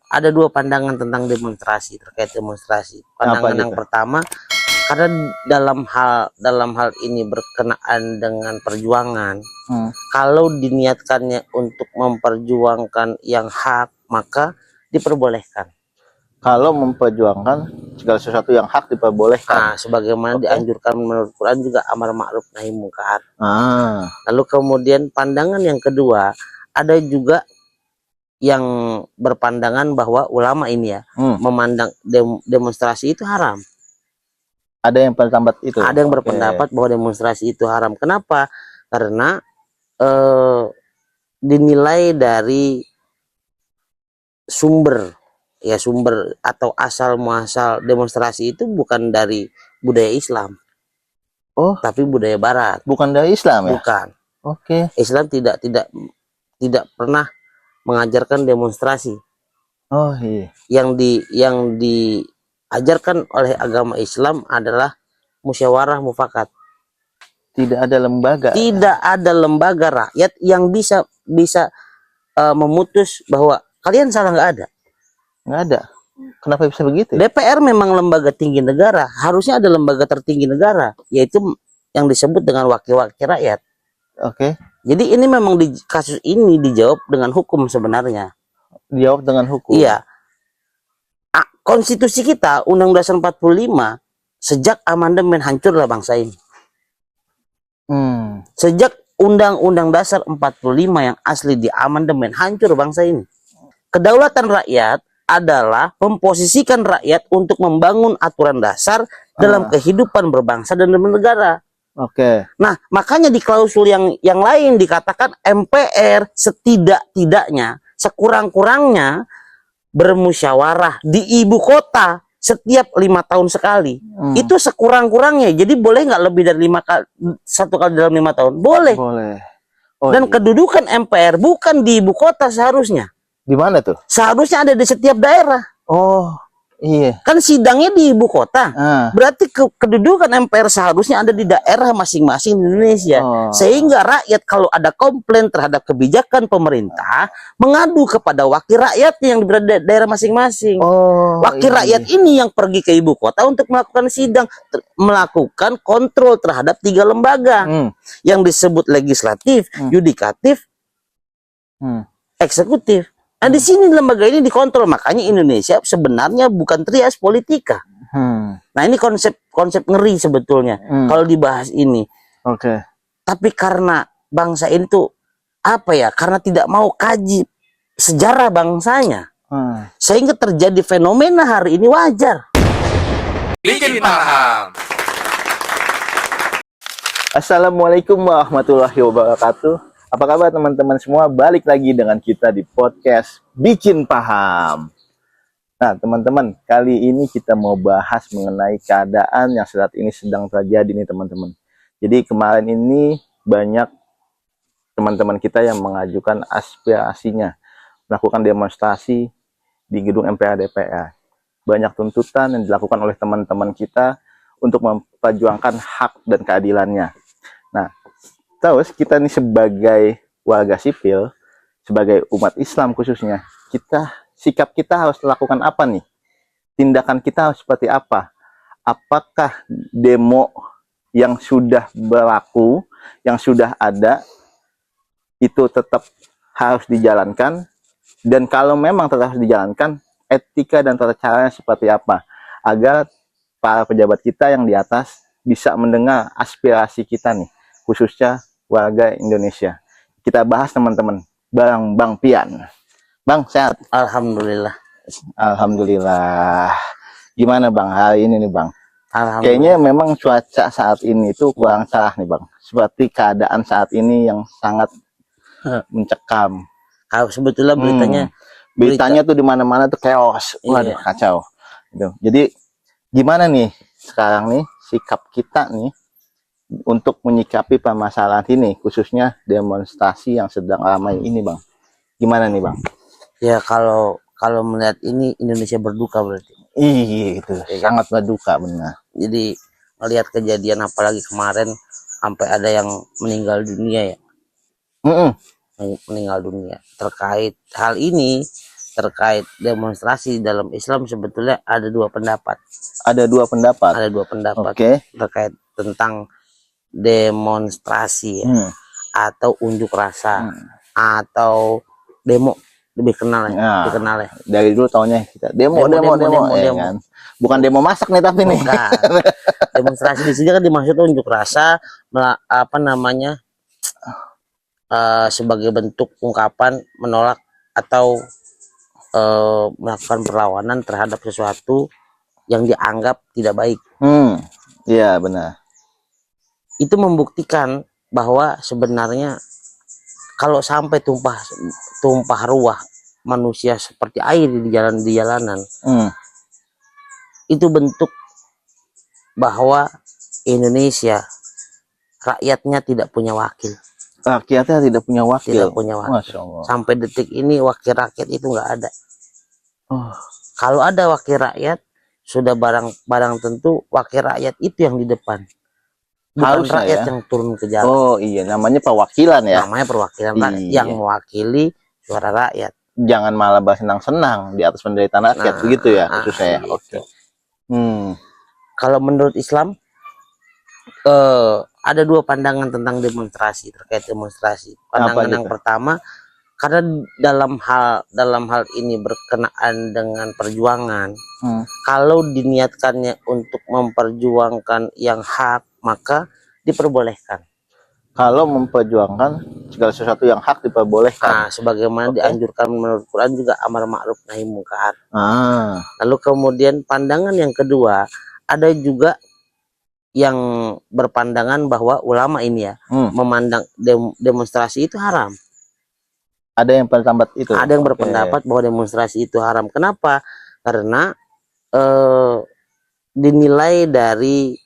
ada dua pandangan tentang demonstrasi, terkait demonstrasi. Pandangan yang pertama, karena dalam hal ini berkenaan dengan perjuangan, kalau diniatkannya untuk memperjuangkan yang hak, maka diperbolehkan. Kalau memperjuangkan segala sesuatu yang hak diperbolehkan. Sebagaimana dianjurkan menurut Quran juga amar ma'ruf nahi munkar. Lalu kemudian pandangan yang kedua, ada juga yang berpandangan bahwa ulama ini ya memandang demonstrasi itu haram. Ada yang berpendapat itu. Ada yang berpendapat bahwa demonstrasi itu haram. Kenapa? Karena dinilai dari sumber atau asal muasal demonstrasi itu bukan dari budaya Islam. Tapi budaya Barat. Bukan dari Islam ya? Bukan. Islam tidak pernah mengajarkan demonstrasi. Yang diajarkan oleh agama Islam adalah musyawarah mufakat. Tidak ada lembaga rakyat yang bisa memutus bahwa kalian salah. Nggak ada. Kenapa bisa begitu? DPR memang lembaga tinggi negara, harusnya ada lembaga tertinggi negara, yaitu yang disebut dengan wakil-wakil rakyat. Jadi ini memang kasus ini dijawab dengan hukum sebenarnya. Dijawab dengan hukum. Iya. Konstitusi kita, Undang-Undang Dasar 45, sejak amandemen hancurlah bangsa ini. Sejak Undang-Undang Dasar 45 yang asli di amandemen, hancur bangsa ini. Kedaulatan rakyat adalah memposisikan rakyat untuk membangun aturan dasar dalam kehidupan berbangsa dan bernegara. Nah, makanya di klausul yang lain dikatakan MPR setidak-tidaknya, sekurang-kurangnya bermusyawarah di ibu kota setiap 5 tahun sekali. Itu sekurang-kurangnya. Jadi boleh nggak lebih dari 1 kali dalam 5 tahun? Boleh. Dan kedudukan MPR bukan di ibu kota seharusnya. Di mana tuh? Seharusnya ada di setiap daerah. Kan sidangnya di ibu kota. Berarti kedudukan MPR seharusnya ada di daerah masing-masing di Indonesia. Sehingga rakyat kalau ada komplain terhadap kebijakan pemerintah, mengadu kepada wakil rakyat yang berada di daerah masing-masing. Wakil rakyat ini yang pergi ke ibu kota untuk melakukan sidang, melakukan kontrol terhadap 3 lembaga yang disebut legislatif, yudikatif, eksekutif. Nah, di sini lembaga ini dikontrol, makanya Indonesia sebenarnya bukan trias politika. Nah, ini konsep ngeri sebetulnya kalau dibahas ini. Tapi karena bangsa ini tuh karena tidak mau kaji sejarah bangsanya, sehingga terjadi fenomena hari ini wajar. Bikin paham. Assalamualaikum warahmatullahi wabarakatuh. Apa kabar teman-teman semua? Balik lagi dengan kita di podcast Bikin Paham. Nah teman-teman, kali ini kita mau bahas mengenai keadaan yang saat ini sedang terjadi nih teman-teman. Jadi kemarin ini banyak teman-teman kita yang mengajukan aspirasinya, melakukan demonstrasi di gedung MPR DPR. Banyak tuntutan yang dilakukan oleh teman-teman kita untuk memperjuangkan hak dan keadilannya. Nah, terus kita nih sebagai warga sipil, sebagai umat Islam khususnya, sikap kita harus melakukan apa nih? Tindakan kita harus seperti apa? Apakah demo yang sudah berlaku, yang sudah ada, itu tetap harus dijalankan? Dan kalau memang tetap harus dijalankan, etika dan tata caranya seperti apa? Agar para pejabat kita yang di atas bisa mendengar aspirasi kita nih, khususnya warga Indonesia. Kita bahas teman-teman bareng Bang Pian. Bang, sehat? Alhamdulillah. Alhamdulillah. Gimana Bang hari ini nih Bang? Kayaknya memang cuaca saat ini itu kurang cerah nih Bang. Seperti keadaan saat ini yang sangat mencekam. Sebetulnya beritanya tuh di mana-mana tuh chaos. Waduh, kacau. Jadi gimana nih sekarang nih sikap kita nih untuk menyikapi permasalahan ini, khususnya demonstrasi yang sedang ramai ini Bang? Gimana nih Bang? Ya kalau melihat ini Indonesia berduka berarti. Iya itu sangat berduka benar. Jadi melihat kejadian apalagi kemarin sampai ada yang meninggal dunia ya. Meninggal dunia terkait hal ini, terkait demonstrasi dalam Islam sebetulnya ada dua pendapat. Ada dua pendapat. Ada dua pendapat Oke. terkait tentang demonstrasi ya, atau unjuk rasa atau demo, lebih kenal ya, Nah, dikenal ya. dari dulu taunya kita demo ya kan. Bukan demo masak nih tapi nih. Bukan. Demonstrasi di sini kan dimaksud unjuk rasa sebagai bentuk ungkapan menolak atau melakukan perlawanan terhadap sesuatu yang dianggap tidak baik. Iya benar. Itu membuktikan bahwa sebenarnya kalau sampai tumpah ruah manusia seperti air di jalanan, itu bentuk bahwa Indonesia rakyatnya tidak punya wakil. Rakyatnya tidak punya wakil. Tidak punya wakil. Masya Allah. Sampai detik ini wakil rakyat itu nggak ada. Kalau ada wakil rakyat, sudah barang tentu wakil rakyat itu yang di depan. Bukan Harusnya rakyat ya. yang turun ke jalan. Oh iya, namanya perwakilan ya. Namanya perwakilan rakyat Iya. yang mewakili suara rakyat. Jangan malah bahas senang-senang di atas penderitaan rakyat, begitu ya maksud saya. Gitu. Oke. Kalau menurut Islam ada dua pandangan tentang demonstrasi, terkait demonstrasi. Pandangan Apa yang gitu? pertama, karena dalam hal ini berkenaan dengan perjuangan, kalau diniatkannya untuk memperjuangkan yang hak, maka diperbolehkan. Kalau memperjuangkan segala sesuatu yang hak diperbolehkan. Sebagaimana dianjurkan menurut Quran juga amar ma'ruf nahi mungkar. Lalu kemudian pandangan yang kedua, ada juga yang berpandangan bahwa ulama ini ya memandang demonstrasi itu haram. Ada yang berpendapat itu. Ada yang berpendapat bahwa demonstrasi itu haram. Kenapa? Karena dinilai dari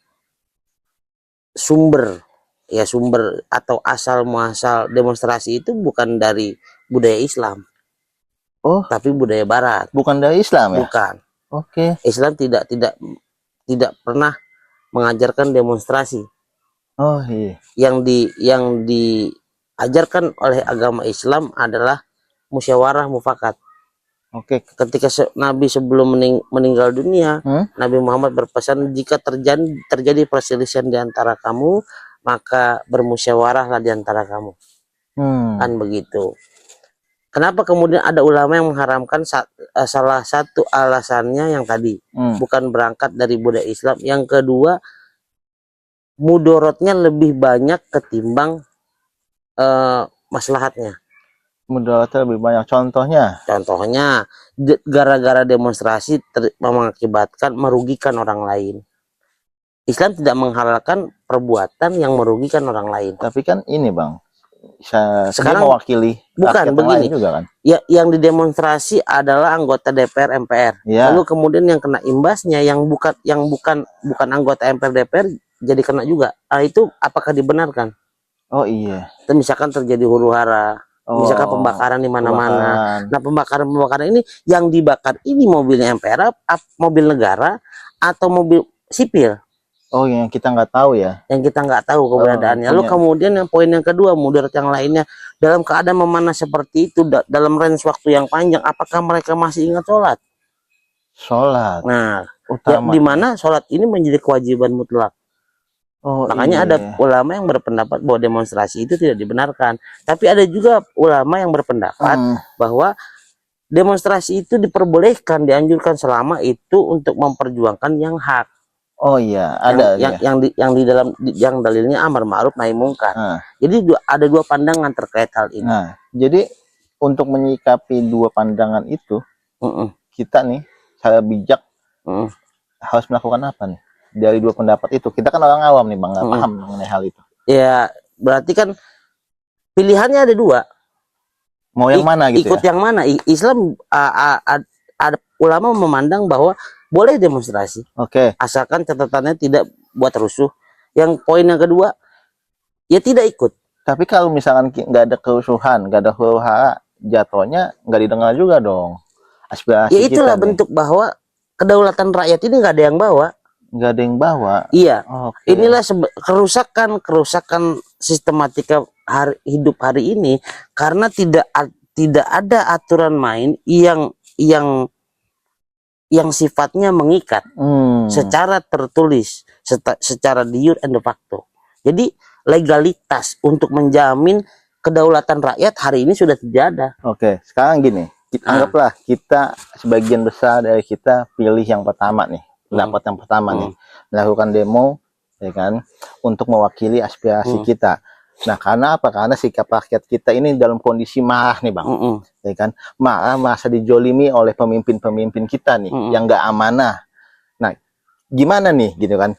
sumber atau asal muasal demonstrasi itu bukan dari budaya Islam. Tapi budaya Barat. Bukan dari Islam ya? Bukan. Oke. Islam tidak pernah mengajarkan demonstrasi. Oh iya. Yang diajarkan oleh agama Islam adalah musyawarah mufakat. Oke. Ketika Nabi sebelum meninggal dunia, Nabi Muhammad berpesan, jika terjadi perselisihan di antara kamu, maka bermusyawarahlah di antara kamu. Kan begitu. Kenapa kemudian ada ulama yang mengharamkan? Salah satu alasannya yang tadi, bukan berangkat dari budaya Islam. Yang kedua, mudorotnya lebih banyak ketimbang maslahatnya. Mudaratnya lebih banyak. Contohnya, gara-gara demonstrasi mengakibatkan merugikan orang lain. Islam tidak menghalalkan perbuatan yang merugikan orang lain. Tapi kan ini Bang, sekarang mewakili bukan begini juga kan? Ya, yang didemonstrasi adalah anggota DPR MPR. Ya. Lalu kemudian yang kena imbasnya yang bukan anggota MPR DPR jadi kena juga. Itu apakah dibenarkan? Oh iya. Misalkan terjadi huru-hara, misalkan pembakaran di mana-mana. Nah, pembakaran ini yang dibakar ini mobilnya MPR, mobil negara atau mobil sipil. Oh, yang kita nggak tahu ya? Yang kita nggak tahu keberadaannya. Lalu kemudian yang poin yang kedua, mudarat yang lainnya, dalam keadaan memanah seperti itu, dalam range waktu yang panjang, apakah mereka masih ingat sholat? Sholat. Nah, di mana sholat ini menjadi kewajiban mutlak. Makanya ada ulama yang berpendapat bahwa demonstrasi itu tidak dibenarkan. Tapi ada juga ulama yang berpendapat bahwa demonstrasi itu diperbolehkan, dianjurkan selama itu untuk memperjuangkan yang hak. Oh iya, ada yang di dalam yang dalilnya amar ma'ruf nahi mungkar. Jadi ada dua pandangan terkait hal ini. Nah, jadi untuk menyikapi dua pandangan itu, kita nih secara bijak harus melakukan apa nih? Dari dua pendapat itu, kita kan orang awam nih Bang, nggak paham mengenai hal itu. Ya, berarti kan pilihannya ada dua. Mau yang mana gitu? Ikut yang mana? Islam ada ulama memandang bahwa boleh demonstrasi. Asalkan catatannya tidak buat rusuh. Yang poin yang kedua, ya tidak ikut. Tapi kalau misalkan nggak ada kerusuhan, nggak ada huru-hara, jatuhnya nggak didengar juga dong aspirasi ya itulah kita bentuk bahwa kedaulatan rakyat ini nggak ada yang bawa. Nggak ada yang bawa. Iya. Inilah kerusakan sistematika hidup hari ini karena tidak ada aturan main yang yang sifatnya mengikat secara tertulis, secara de jure and de facto. Jadi legalitas untuk menjamin kedaulatan rakyat hari ini sudah tidak ada. Oke, sekarang gini, anggaplah kita sebagian besar dari kita pilih yang pertama nih, pendapat yang pertama nih, melakukan demo, ya kan, untuk mewakili aspirasi kita. Nah, karena apa? Karena sikap rakyat kita ini dalam kondisi marah nih, Bang. Ya kan? Marah, merasa dijolimi oleh pemimpin-pemimpin kita nih yang nggak amanah. Nah, gimana nih gitu kan?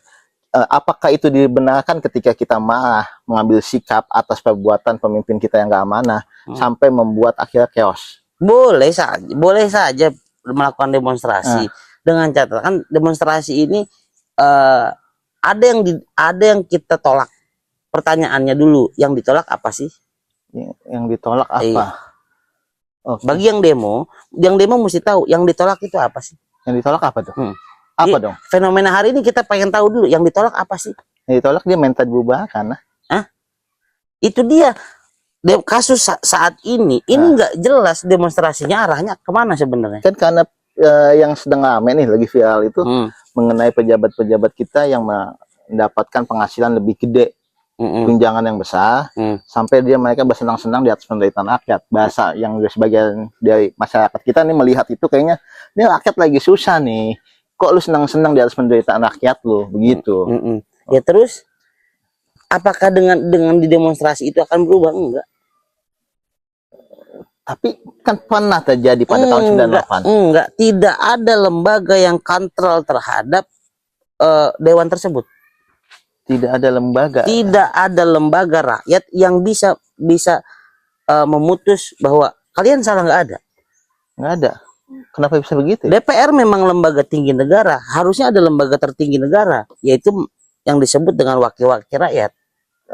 Apakah itu dibenarkan ketika kita marah mengambil sikap atas perbuatan pemimpin kita yang nggak amanah sampai membuat akhirnya chaos? Boleh saja melakukan demonstrasi dengan catatan demonstrasi ini ada yang kita tolak. Pertanyaannya dulu, yang ditolak apa sih? Yang ditolak apa? Okay. Bagi yang demo mesti tahu yang ditolak itu apa sih? Yang ditolak apa tuh? Apa dong? Fenomena hari ini kita pengen tahu dulu yang ditolak apa sih? Yang ditolak dia minta dibubarkan. Itu dia. Kasus saat ini nggak jelas demonstrasinya arahnya kemana sebenarnya? Kan karena yang sedang rame nih lagi viral itu mengenai pejabat-pejabat kita yang mendapatkan penghasilan lebih gede, tunjangan yang besar, sampai mereka bersenang-senang di atas penderitaan rakyat. Bahasa yang sebagian dari masyarakat kita nih melihat itu kayaknya ini rakyat lagi susah nih, kok lu senang-senang di atas penderitaan rakyat lu begitu. Ya terus apakah dengan di demonstrasi itu akan berubah? Enggak. Tapi kan pernah terjadi pada tahun 98. Enggak, tidak ada lembaga yang kontrol terhadap dewan tersebut. Tidak ada lembaga. Tidak ada lembaga rakyat yang bisa memutus bahwa kalian salah, nggak ada. Nggak ada. Kenapa bisa begitu? DPR memang lembaga tinggi negara, harusnya ada lembaga tertinggi negara, yaitu yang disebut dengan wakil-wakil rakyat.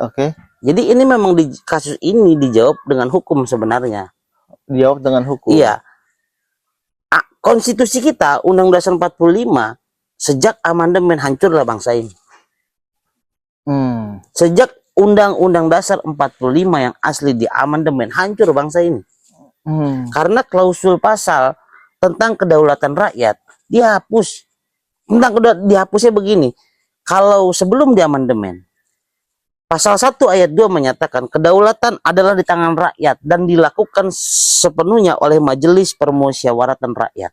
Oke. Jadi ini memang kasus ini dijawab dengan hukum sebenarnya. Dijawab dengan hukum. Iya. Konstitusi kita Undang-Undang Dasar 45 sejak amandemen hancurlah bangsa ini. Sejak Undang-Undang Dasar 45 yang asli di amandemen hancur bangsa ini. Karena klausul pasal tentang kedaulatan rakyat dihapus. Dihapusnya begini. Kalau sebelum di amandemen pasal 1 ayat 2 menyatakan kedaulatan adalah di tangan rakyat dan dilakukan sepenuhnya oleh Majelis Permusyawaratan Rakyat.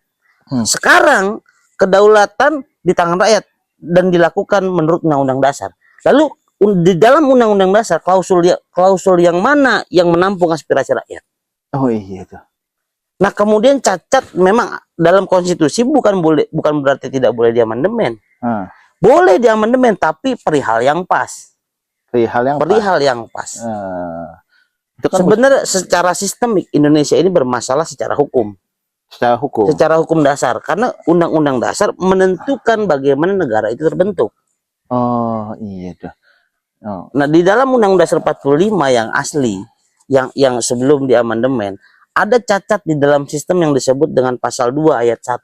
Sekarang kedaulatan di tangan rakyat dan dilakukan menurut Undang-Undang Dasar. Lalu di dalam Undang-Undang Dasar klausul yang mana yang menampung aspirasi rakyat? Oh iya itu. Nah kemudian cacat memang dalam konstitusi bukan berarti tidak boleh diamandemen. Boleh diamandemen tapi perihal yang pas. Perihal yang pas. Itu kan sebenarnya secara sistemik Indonesia ini bermasalah secara hukum. Secara hukum dasar, karena Undang-Undang Dasar menentukan bagaimana negara itu terbentuk. Oh iya tuh. Nah di dalam Undang-Undang Dasar 45 yang asli, yang sebelum di amandemen, ada cacat di dalam sistem yang disebut dengan pasal 2 ayat 1.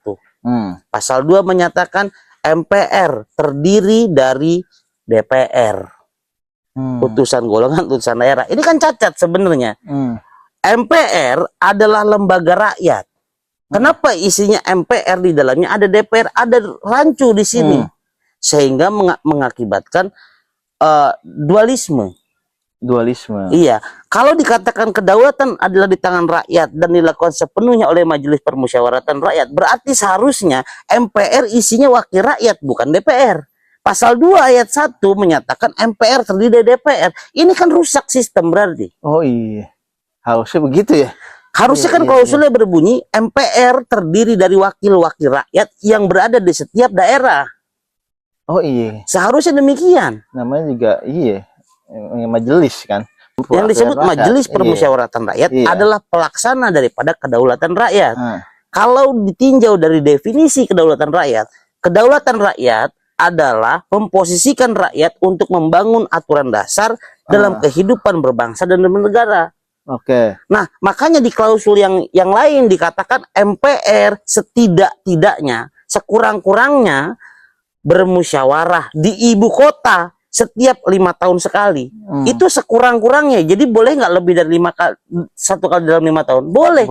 Pasal 2 menyatakan MPR terdiri dari DPR. Putusan golongan, putusan daerah. Ini kan cacat sebenarnya. MPR adalah lembaga rakyat. Kenapa isinya MPR di dalamnya ada DPR, ada rancu di sini, sehingga mengakibatkan dualisme. Iya. Kalau dikatakan kedaulatan adalah di tangan rakyat dan dilakukan sepenuhnya oleh Majelis Permusyawaratan Rakyat, berarti seharusnya MPR isinya wakil rakyat, bukan DPR. Pasal 2 ayat 1 menyatakan MPR terdiri dari DPR. Ini kan rusak sistem berarti. Oh iya. Harusnya begitu ya. Harusnya kan klausulnya berbunyi MPR terdiri dari wakil-wakil rakyat yang berada di setiap daerah. Oh iya. Seharusnya demikian. Namanya juga iya. Majelis kan. Yang disebut Majelis Permusyawaratan Rakyat adalah pelaksana daripada kedaulatan rakyat. Kalau ditinjau dari definisi kedaulatan rakyat adalah memposisikan rakyat untuk membangun aturan dasar dalam kehidupan berbangsa dan bernegara. Oke. Nah, makanya di klausul yang lain dikatakan MPR setidak-tidaknya, sekurang-kurangnya bermusyawarah di ibu kota setiap 5 tahun sekali. Itu sekurang-kurangnya. Jadi boleh nggak lebih dari 1 kali dalam 5 tahun? Boleh.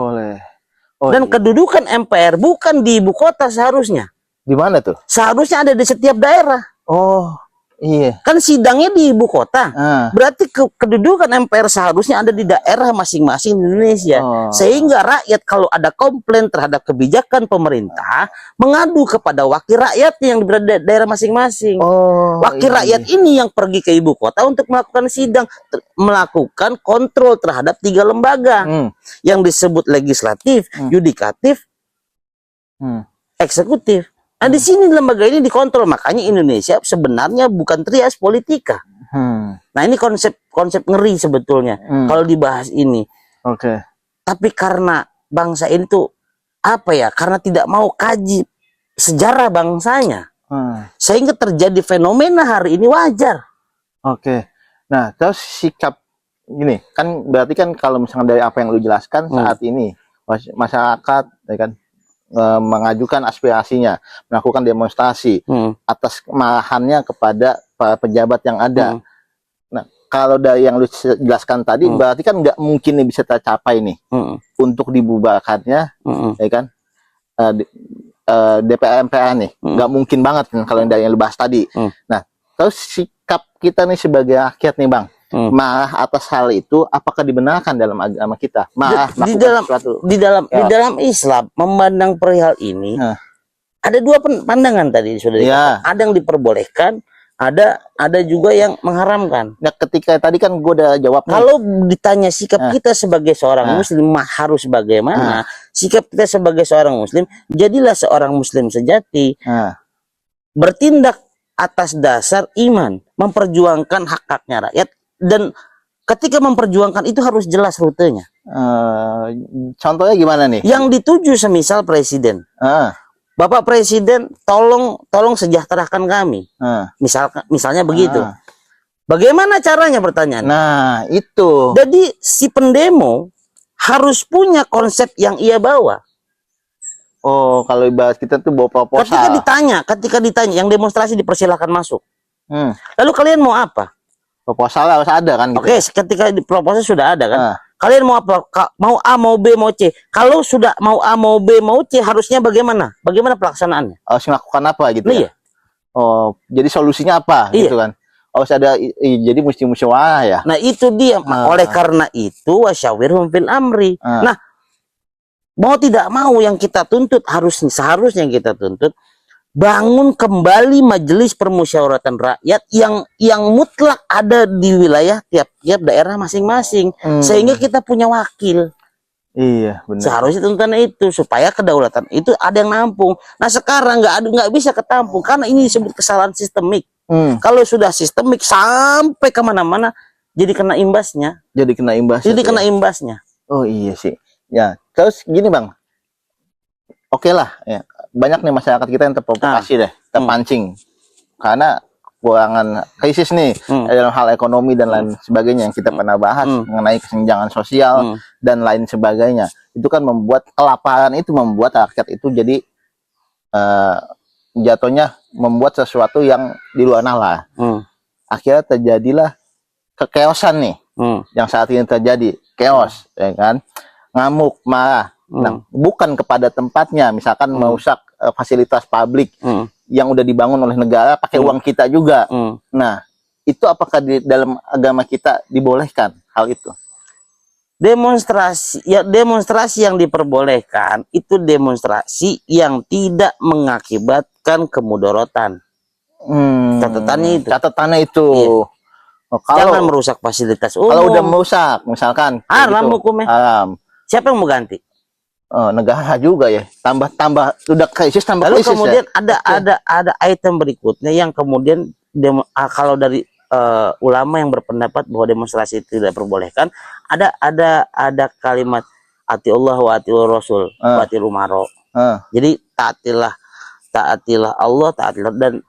Dan iya. kedudukan MPR bukan di ibu kota seharusnya. Di mana tuh? Seharusnya ada di setiap daerah. Oh, iya. Kan sidangnya di ibu kota. Ah. Berarti kedudukan MPR seharusnya ada di daerah masing-masing di Indonesia. Oh. Sehingga rakyat kalau ada komplain terhadap kebijakan pemerintah, mengadu kepada wakil rakyatnya yang berada di daerah masing-masing. Oh, Wakil iya. rakyat ini yang pergi ke ibu kota untuk melakukan sidang, melakukan kontrol terhadap 3 lembaga yang disebut legislatif, yudikatif, eksekutif. Nah, di sini lembaga ini dikontrol. Makanya Indonesia sebenarnya bukan trias politika. Nah, ini konsep ngeri sebetulnya kalau dibahas ini. Oke. Tapi karena bangsa ini tuh apa ya? Karena tidak mau kaji sejarah bangsanya, sehingga terjadi fenomena hari ini wajar. Oke. Nah, terus sikap gini kan berarti kan kalau misalnya dari apa yang lu jelaskan saat ini masyarakat ya kan mengajukan aspirasinya, melakukan demonstrasi atas kemarahannya kepada para pejabat yang ada. Nah, kalau dari yang lu jelaskan tadi, berarti kan nggak mungkin bisa tercapai nih untuk dibubarkannya, ya kan? DPR MPR nih, nggak mungkin banget kan kalau dari yang lu bahas tadi. Nah, terus sikap kita nih sebagai rakyat nih, Bang, marah atas hal itu apakah dibenarkan dalam agama kita? Marah di dalam Islam memandang perihal ini ada 2 pandangan tadi sudah dikatakan. Ada yang diperbolehkan, ada juga yang mengharamkan. Nah, ketika tadi kan gue udah jawab nih. Kalau ditanya sikap kita sebagai seorang muslim harus bagaimana? Sikap kita sebagai seorang muslim, jadilah seorang muslim sejati. Bertindak atas dasar iman, memperjuangkan hak-haknya rakyat. Dan ketika memperjuangkan itu harus jelas rutenya. Contohnya gimana nih? Yang dituju semisal presiden. Bapak Presiden, tolong sejahterakan kami. Misalnya begitu. Bagaimana caranya pertanyaan? Nah, itu. Jadi si pendemo harus punya konsep yang ia bawa. Oh, kalau ibarat kita tuh bawa proposal. Ketika ditanya, yang demonstrasi dipersilahkan masuk. Lalu kalian mau apa? Proposal harus ada kan gitu. Oke, ketika di proposal sudah ada kan. Kalian mau apa? Mau A, mau B, mau C. Kalau sudah mau A, mau B, mau C, harusnya bagaimana? Bagaimana pelaksanaannya? Harus melakukan apa gitu Iya. Ya? Oh, jadi solusinya apa gitu kan? Harus ada, jadi mesti musyawarah ya. Nah, itu dia. Oleh karena itu wasyawirhum fil amri. Nah, mau tidak mau yang kita tuntut seharusnya yang kita tuntut bangun kembali majelis permusyawaratan rakyat yang mutlak ada di wilayah tiap-tiap daerah masing-masing, sehingga kita punya wakil. Iya, benar. Seharusnya tuntutan itu supaya kedaulatan itu ada yang nampung. Nah, sekarang nggak bisa ketampung karena ini disebut kesalahan sistemik. Kalau sudah sistemik sampai kemana-mana, jadi kena imbasnya. Jadi kena imbasnya. Oh iya sih. Ya, terus gini Bang. Oke lah, ya. Banyak nih masyarakat kita yang terprovokasi deh, terpancing karena kekurangan krisis nih dalam hal ekonomi dan lain sebagainya yang kita pernah bahas mengenai kesenjangan sosial dan lain sebagainya. Itu kan membuat kelaparan itu membuat rakyat itu jadi jatuhnya membuat sesuatu yang di luar nalar. Akhirnya terjadilah kekeosan nih yang saat ini terjadi, chaos, ya kan, ngamuk, marah. Nah, bukan kepada tempatnya, misalkan merusak fasilitas publik yang udah dibangun oleh negara pakai uang kita juga. Nah, itu apakah di dalam agama kita dibolehkan hal itu? Demonstrasi yang diperbolehkan itu demonstrasi yang tidak mengakibatkan kemudorotan. Catatannya itu. Iya. Oh, jangan merusak fasilitas umum. Kalau udah merusak, misalkan haram hukumnya. Haram. Siapa yang mau ganti? Negara juga ya, tambah udah krisis tambah lalu krisis. Kemudian ya? ada item berikutnya yang kemudian kalau dari ulama yang berpendapat bahwa demonstrasi tidak diperbolehkan, ada kalimat ati Allah wa ati Rasul wa ati umaro. Jadi taatilah Allah,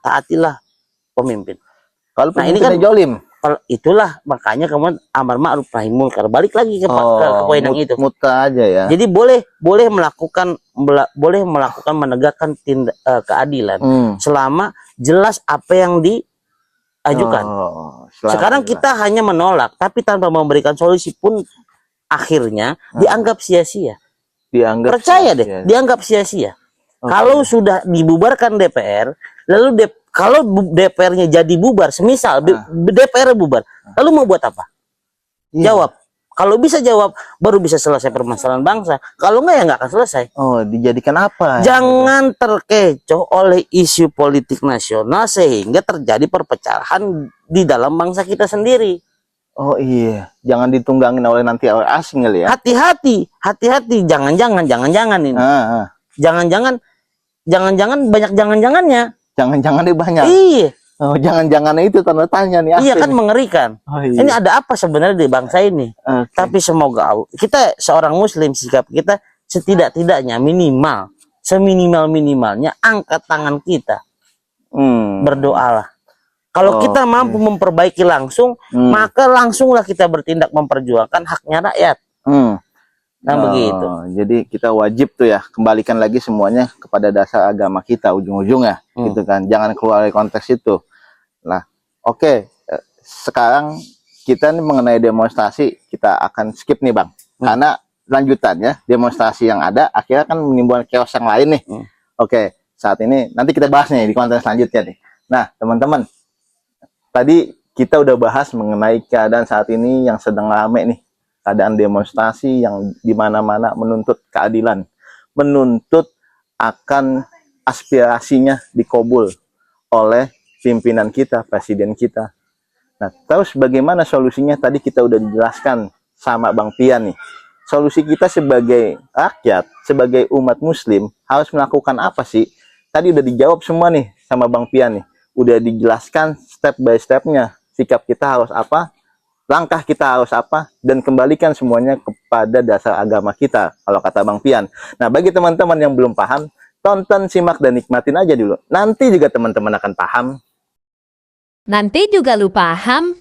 taatilah pemimpin. Kalau ini kan jolim. Itulah makanya kemudian amar ma'ruf nahi munkar, balik lagi ke poin yang itu. Muta aja ya. Jadi boleh melakukan menegakkan keadilan selama jelas apa yang diajukan. Sekarang kita hanya menolak tapi tanpa memberikan solusi pun akhirnya dianggap sia-sia. Dianggap Percaya sia-sia. deh, dianggap sia-sia. Oke. Kalau sudah dibubarkan DPR, lalu kalau DPR-nya jadi bubar, semisal DPR bubar, lalu mau buat apa? Iya. Jawab. Kalau bisa jawab, baru bisa selesai permasalahan bangsa. Kalau enggak, ya nggak akan selesai. Oh, dijadikan apa? Jangan terkecoh oleh isu politik nasional sehingga terjadi perpecahan di dalam bangsa kita sendiri. Oh iya, jangan ditunggangin oleh nanti oleh asing kali ya. Hati-hati, hati-hati. Jangan-jangan ini. Jangan-jangan banyak jangan-jangannya. Jangan-jangan deh banyak. Iya, Oh, jangan-jangan itu tanda tanya nih. iya asing. kan mengerikan. Oh, iya. Ini ada apa sebenarnya di bangsa ini? Oke. Tapi semoga Allah, kita seorang muslim, sikap kita setidak-tidaknya minimal, seminimal-minimalnya angkat tangan kita, berdoalah. Kalau kita mampu memperbaiki langsung, maka langsunglah kita bertindak memperjuangkan haknya rakyat. Nah, begitu. Jadi kita wajib tuh ya kembalikan lagi semuanya kepada dasar agama kita ujung-ujungnya, gitu kan. Jangan keluar dari konteks itu. Nah, oke. Sekarang kita nih mengenai demonstrasi kita akan skip nih Bang, karena lanjutannya demonstrasi yang ada akhirnya kan menimbulkan chaos yang lain nih. Oke, saat ini nanti kita bahas nih di konten selanjutnya nih. Nah, teman-teman, tadi kita udah bahas mengenai keadaan saat ini yang sedang rame nih. Keadaan demonstrasi yang di mana-mana menuntut keadilan, menuntut akan aspirasinya dikabul oleh pimpinan kita, presiden kita. Nah, terus bagaimana solusinya? Tadi kita udah dijelaskan sama Bang Pian nih. Solusi kita sebagai rakyat, sebagai umat muslim harus melakukan apa sih? Tadi udah dijawab semua nih sama Bang Pian nih. Udah dijelaskan step by stepnya. Sikap kita harus apa? Langkah kita harus apa, dan kembalikan semuanya kepada dasar agama kita, kalau kata Bang Pian. Nah, bagi teman-teman yang belum paham, tonton, simak, dan nikmatin aja dulu. Nanti juga teman-teman akan paham. Nanti juga lu paham.